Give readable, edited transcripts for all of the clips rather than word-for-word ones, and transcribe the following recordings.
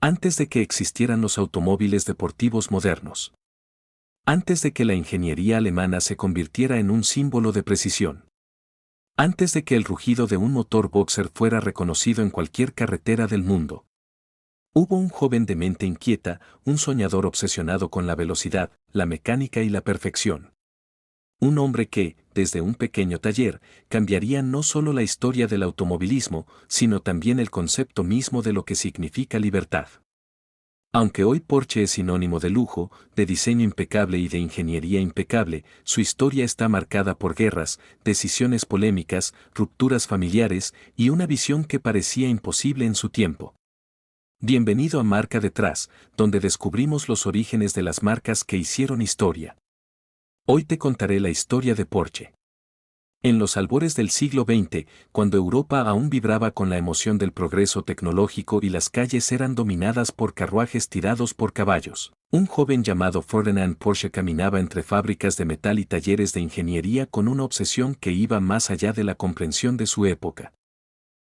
Antes de que existieran los automóviles deportivos modernos. Antes de que la ingeniería alemana se convirtiera en un símbolo de precisión. Antes de que el rugido de un motor boxer fuera reconocido en cualquier carretera del mundo. Hubo un joven de mente inquieta, un soñador obsesionado con la velocidad, la mecánica y la perfección. Un hombre que, desde un pequeño taller, cambiaría no solo la historia del automovilismo, sino también el concepto mismo de lo que significa libertad. Aunque hoy Porsche es sinónimo de lujo, de diseño impecable y de ingeniería impecable, su historia está marcada por guerras, decisiones polémicas, rupturas familiares y una visión que parecía imposible en su tiempo. Bienvenido a Marca Detrás, donde descubrimos los orígenes de las marcas que hicieron historia. Hoy te contaré la historia de Porsche. En los albores del siglo XX, cuando Europa aún vibraba con la emoción del progreso tecnológico y las calles eran dominadas por carruajes tirados por caballos, un joven llamado Ferdinand Porsche caminaba entre fábricas de metal y talleres de ingeniería con una obsesión que iba más allá de la comprensión de su época.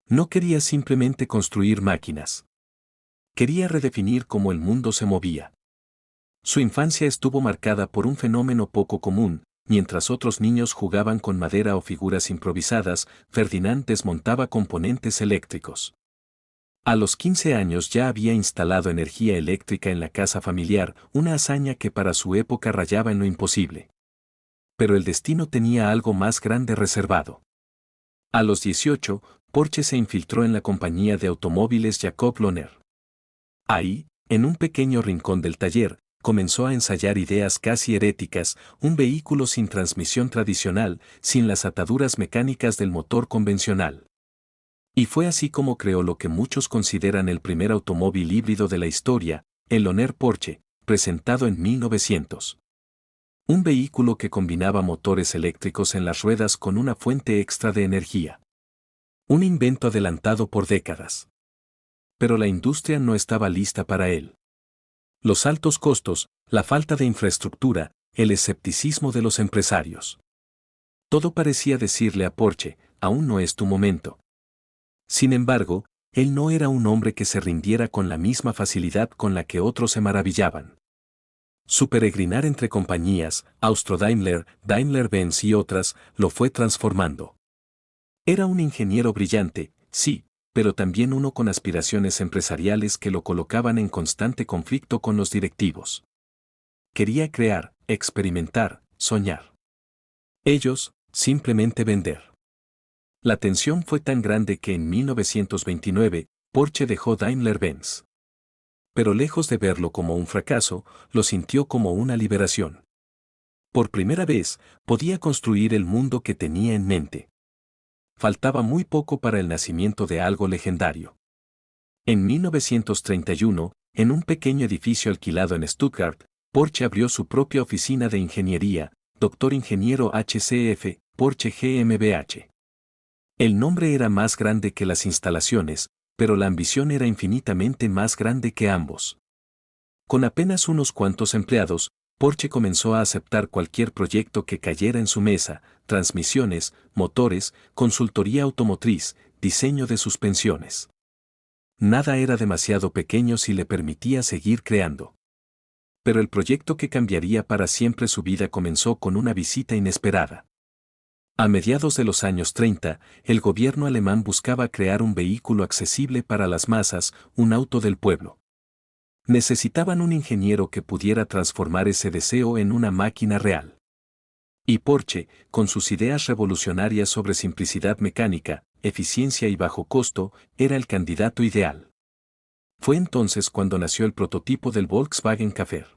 No quería simplemente construir máquinas. Quería redefinir cómo el mundo se movía. Su infancia estuvo marcada por un fenómeno poco común. Mientras otros niños jugaban con madera o figuras improvisadas, Ferdinand desmontaba componentes eléctricos. A los 15 años ya había instalado energía eléctrica en la casa familiar, una hazaña que para su época rayaba en lo imposible. Pero el destino tenía algo más grande reservado. A los 18, Porsche se infiltró en la compañía de automóviles Jacob Lohner. Ahí, en un pequeño rincón del taller, comenzó a ensayar ideas casi heréticas, un vehículo sin transmisión tradicional, sin las ataduras mecánicas del motor convencional. Y fue así como creó lo que muchos consideran el primer automóvil híbrido de la historia, el Lohner Porsche, presentado en 1900. Un vehículo que combinaba motores eléctricos en las ruedas con una fuente extra de energía. Un invento adelantado por décadas. Pero la industria no estaba lista para él. Los altos costos, la falta de infraestructura, el escepticismo de los empresarios. Todo parecía decirle a Porsche, aún no es tu momento. Sin embargo, él no era un hombre que se rindiera con la misma facilidad con la que otros se maravillaban. Su peregrinar entre compañías, Austro-Daimler, Daimler-Benz y otras, lo fue transformando. Era un ingeniero brillante, sí, pero también uno con aspiraciones empresariales que lo colocaban en constante conflicto con los directivos. Quería crear, experimentar, soñar. Ellos, simplemente vender. La tensión fue tan grande que en 1929, Porsche dejó Daimler-Benz. Pero lejos de verlo como un fracaso, lo sintió como una liberación. Por primera vez, podía construir el mundo que tenía en mente. Faltaba muy poco para el nacimiento de algo legendario. En 1931, en un pequeño edificio alquilado en Stuttgart, Porsche abrió su propia oficina de ingeniería, Dr. Ingeniero HCF, Porsche GmbH. El nombre era más grande que las instalaciones, pero la ambición era infinitamente más grande que ambos. Con apenas unos cuantos empleados, Porsche comenzó a aceptar cualquier proyecto que cayera en su mesa: transmisiones, motores, consultoría automotriz, diseño de suspensiones. Nada era demasiado pequeño si le permitía seguir creando. Pero el proyecto que cambiaría para siempre su vida comenzó con una visita inesperada. A mediados de los años 30, el gobierno alemán buscaba crear un vehículo accesible para las masas, un auto del pueblo. Necesitaban un ingeniero que pudiera transformar ese deseo en una máquina real. Y Porsche, con sus ideas revolucionarias sobre simplicidad mecánica, eficiencia y bajo costo, era el candidato ideal. Fue entonces cuando nació el prototipo del Volkswagen Käfer.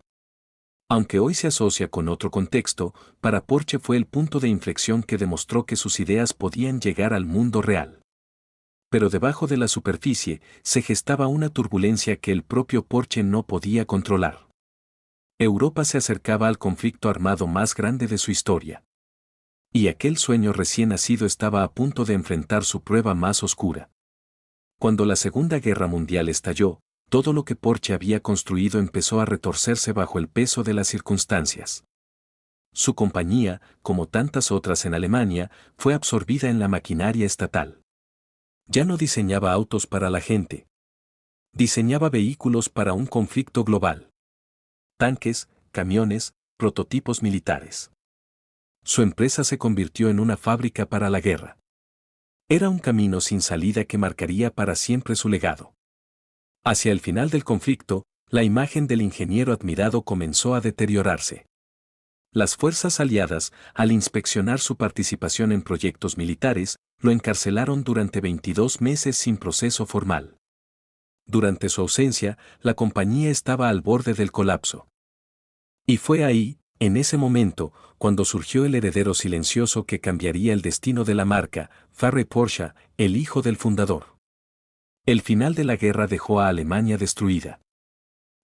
Aunque hoy se asocia con otro contexto, para Porsche fue el punto de inflexión que demostró que sus ideas podían llegar al mundo real. Pero debajo de la superficie se gestaba una turbulencia que el propio Porsche no podía controlar. Europa se acercaba al conflicto armado más grande de su historia. Y aquel sueño recién nacido estaba a punto de enfrentar su prueba más oscura. Cuando la Segunda Guerra Mundial estalló, todo lo que Porsche había construido empezó a retorcerse bajo el peso de las circunstancias. Su compañía, como tantas otras en Alemania, fue absorbida en la maquinaria estatal. Ya no diseñaba autos para la gente. Diseñaba vehículos para un conflicto global. Tanques, camiones, prototipos militares. Su empresa se convirtió en una fábrica para la guerra. Era un camino sin salida que marcaría para siempre su legado. Hacia el final del conflicto, la imagen del ingeniero admirado comenzó a deteriorarse. Las fuerzas aliadas, al inspeccionar su participación en proyectos militares, lo encarcelaron durante 22 meses sin proceso formal. Durante su ausencia, la compañía estaba al borde del colapso. Y fue ahí, en ese momento, cuando surgió el heredero silencioso que cambiaría el destino de la marca, Ferrari-Porsche, el hijo del fundador. El final de la guerra dejó a Alemania destruida.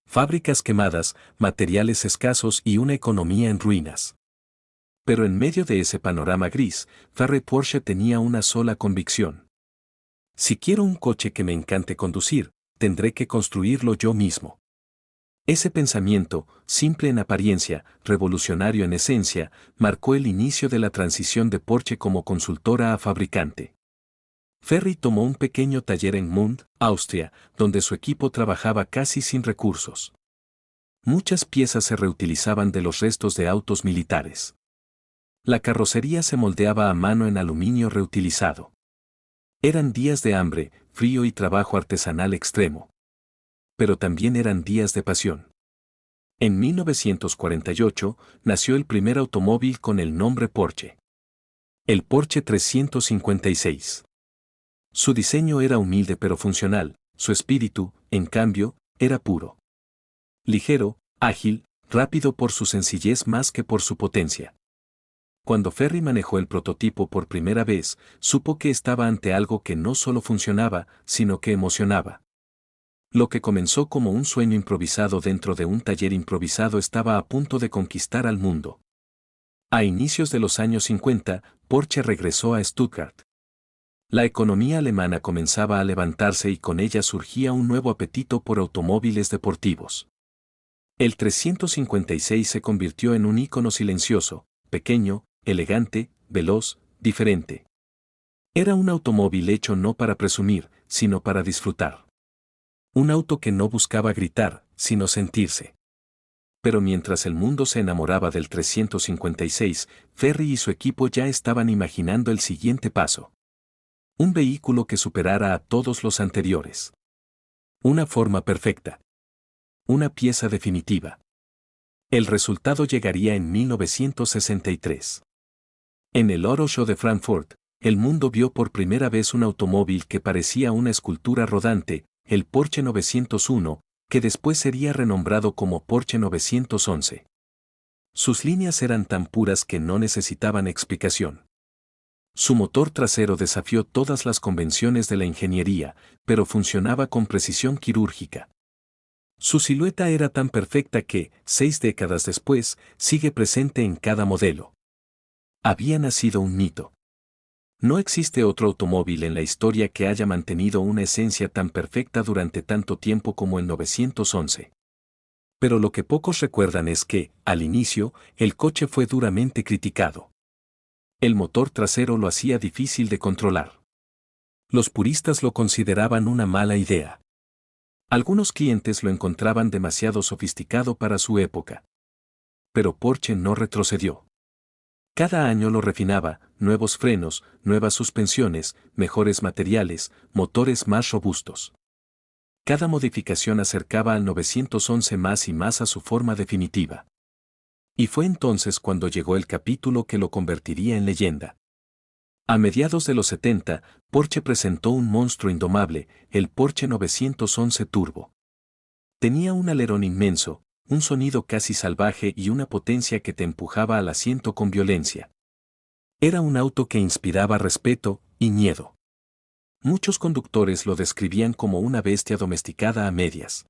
Fábricas quemadas, materiales escasos y una economía en ruinas. Pero en medio de ese panorama gris, Ferrari-Porsche tenía una sola convicción. Si quiero un coche que me encante conducir, tendré que construirlo yo mismo. Ese pensamiento, simple en apariencia, revolucionario en esencia, marcó el inicio de la transición de Porsche como consultora a fabricante. Ferry tomó un pequeño taller en Mund, Austria, donde su equipo trabajaba casi sin recursos. Muchas piezas se reutilizaban de los restos de autos militares. La carrocería se moldeaba a mano en aluminio reutilizado. Eran días de hambre, frío y trabajo artesanal extremo. Pero también eran días de pasión. En 1948 nació el primer automóvil con el nombre Porsche. El Porsche 356. Su diseño era humilde pero funcional, su espíritu, en cambio, era puro. Ligero, ágil, rápido por su sencillez más que por su potencia. Cuando Ferry manejó el prototipo por primera vez, supo que estaba ante algo que no solo funcionaba, sino que emocionaba. Lo que comenzó como un sueño improvisado dentro de un taller improvisado estaba a punto de conquistar al mundo. A inicios de los años 50, Porsche regresó a Stuttgart. La economía alemana comenzaba a levantarse y con ella surgía un nuevo apetito por automóviles deportivos. El 356 se convirtió en un ícono silencioso, pequeño, elegante, veloz, diferente. Era un automóvil hecho no para presumir, sino para disfrutar. Un auto que no buscaba gritar, sino sentirse. Pero mientras el mundo se enamoraba del 356, Ferry y su equipo ya estaban imaginando el siguiente paso. Un vehículo que superara a todos los anteriores. Una forma perfecta. Una pieza definitiva. El resultado llegaría en 1963. En el Auto Show de Frankfurt, el mundo vio por primera vez un automóvil que parecía una escultura rodante, el Porsche 901, que después sería renombrado como Porsche 911. Sus líneas eran tan puras que no necesitaban explicación. Su motor trasero desafió todas las convenciones de la ingeniería, pero funcionaba con precisión quirúrgica. Su silueta era tan perfecta que, 6 décadas después, sigue presente en cada modelo. Había nacido un mito. No existe otro automóvil en la historia que haya mantenido una esencia tan perfecta durante tanto tiempo como el 911. Pero lo que pocos recuerdan es que, al inicio, el coche fue duramente criticado. El motor trasero lo hacía difícil de controlar. Los puristas lo consideraban una mala idea. Algunos clientes lo encontraban demasiado sofisticado para su época. Pero Porsche no retrocedió. Cada año lo refinaba, nuevos frenos, nuevas suspensiones, mejores materiales, motores más robustos. Cada modificación acercaba al 911 más y más a su forma definitiva. Y fue entonces cuando llegó el capítulo que lo convertiría en leyenda. A mediados de los 70, Porsche presentó un monstruo indomable, el Porsche 911 Turbo. Tenía un alerón inmenso, un sonido casi salvaje y una potencia que te empujaba al asiento con violencia. Era un auto que inspiraba respeto y miedo. Muchos conductores lo describían como una bestia domesticada a medias.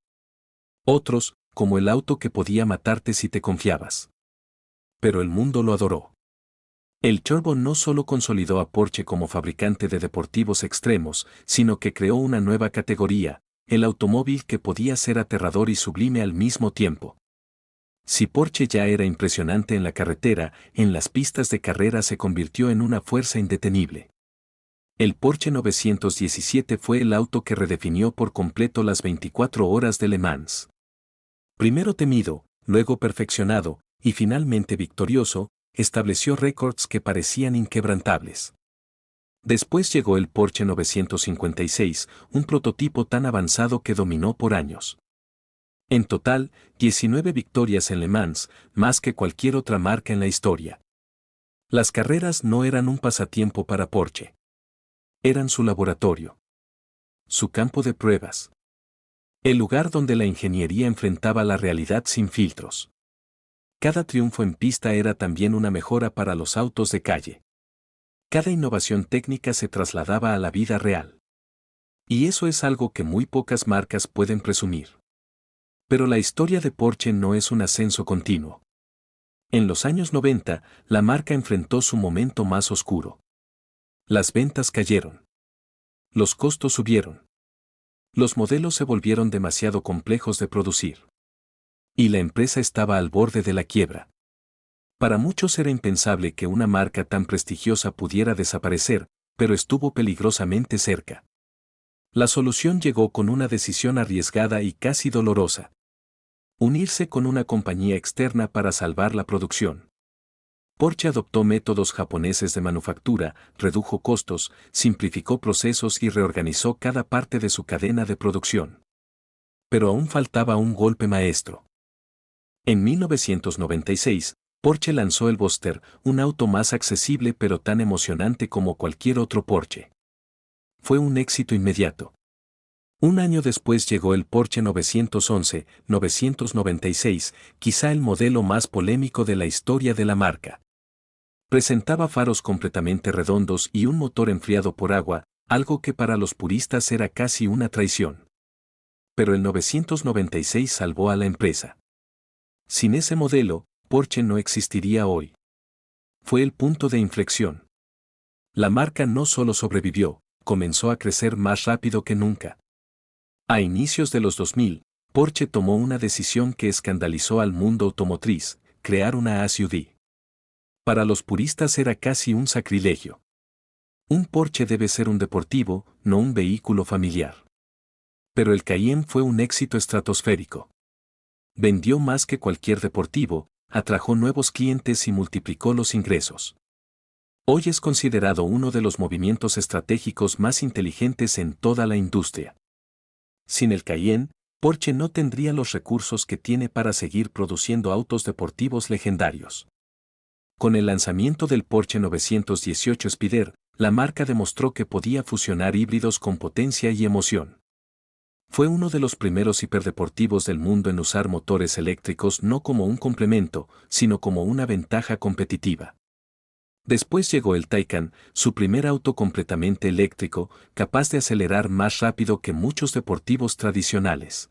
Otros, como el auto que podía matarte si te confiabas. Pero el mundo lo adoró. El Turbo no solo consolidó a Porsche como fabricante de deportivos extremos, sino que creó una nueva categoría, el automóvil que podía ser aterrador y sublime al mismo tiempo. Si Porsche ya era impresionante en la carretera, en las pistas de carrera se convirtió en una fuerza indetenible. El Porsche 917 fue el auto que redefinió por completo las 24 horas de Le Mans. Primero temido, luego perfeccionado, y finalmente victorioso, estableció récords que parecían inquebrantables. Después llegó el Porsche 956, un prototipo tan avanzado que dominó por años. En total, 19 victorias en Le Mans, más que cualquier otra marca en la historia. Las carreras no eran un pasatiempo para Porsche. Eran su laboratorio. Su campo de pruebas. El lugar donde la ingeniería enfrentaba la realidad sin filtros. Cada triunfo en pista era también una mejora para los autos de calle. Cada innovación técnica se trasladaba a la vida real. Y eso es algo que muy pocas marcas pueden presumir. Pero la historia de Porsche no es un ascenso continuo. En los años 90, la marca enfrentó su momento más oscuro. Las ventas cayeron. Los costos subieron. Los modelos se volvieron demasiado complejos de producir. Y la empresa estaba al borde de la quiebra. Para muchos era impensable que una marca tan prestigiosa pudiera desaparecer, pero estuvo peligrosamente cerca. La solución llegó con una decisión arriesgada y casi dolorosa. Unirse con una compañía externa para salvar la producción. Porsche adoptó métodos japoneses de manufactura, redujo costos, simplificó procesos y reorganizó cada parte de su cadena de producción. Pero aún faltaba un golpe maestro. En 1996, Porsche lanzó el Boxster, un auto más accesible pero tan emocionante como cualquier otro Porsche. Fue un éxito inmediato. Un año después llegó el Porsche 911-996, quizá el modelo más polémico de la historia de la marca. Presentaba faros completamente redondos y un motor enfriado por agua, algo que para los puristas era casi una traición. Pero el 996 salvó a la empresa. Sin ese modelo, Porsche no existiría hoy. Fue el punto de inflexión. La marca no solo sobrevivió, comenzó a crecer más rápido que nunca. A inicios de los 2000, Porsche tomó una decisión que escandalizó al mundo automotriz: crear una SUV. Para los puristas era casi un sacrilegio. Un Porsche debe ser un deportivo, no un vehículo familiar. Pero el Cayenne fue un éxito estratosférico. Vendió más que cualquier deportivo, atrajo nuevos clientes y multiplicó los ingresos. Hoy es considerado uno de los movimientos estratégicos más inteligentes en toda la industria. Sin el Cayenne, Porsche no tendría los recursos que tiene para seguir produciendo autos deportivos legendarios. Con el lanzamiento del Porsche 918 Spider, la marca demostró que podía fusionar híbridos con potencia y emoción. Fue uno de los primeros hiperdeportivos del mundo en usar motores eléctricos no como un complemento, sino como una ventaja competitiva. Después llegó el Taycan, su primer auto completamente eléctrico, capaz de acelerar más rápido que muchos deportivos tradicionales.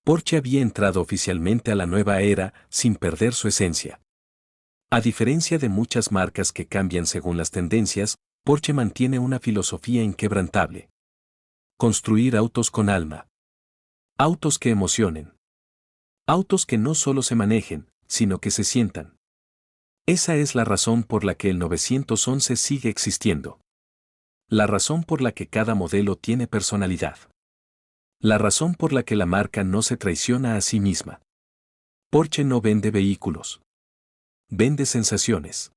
Porsche había entrado oficialmente a la nueva era, sin perder su esencia. A diferencia de muchas marcas que cambian según las tendencias, Porsche mantiene una filosofía inquebrantable. Construir autos con alma. Autos que emocionen. Autos que no solo se manejen, sino que se sientan. Esa es la razón por la que el 911 sigue existiendo. La razón por la que cada modelo tiene personalidad. La razón por la que la marca no se traiciona a sí misma. Porsche no vende vehículos. Vende sensaciones.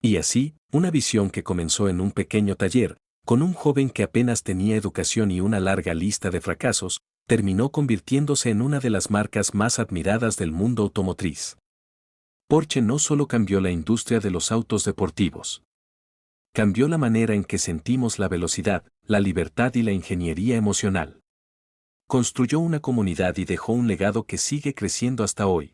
Y así, una visión que comenzó en un pequeño taller, con un joven que apenas tenía educación y una larga lista de fracasos, terminó convirtiéndose en una de las marcas más admiradas del mundo automotriz. Porsche no solo cambió la industria de los autos deportivos. Cambió la manera en que sentimos la velocidad, la libertad y la ingeniería emocional. Construyó una comunidad y dejó un legado que sigue creciendo hasta hoy.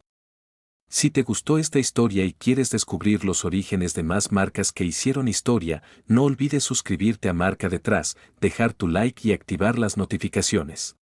Si te gustó esta historia y quieres descubrir los orígenes de más marcas que hicieron historia, no olvides suscribirte a Marca Detrás, dejar tu like y activar las notificaciones.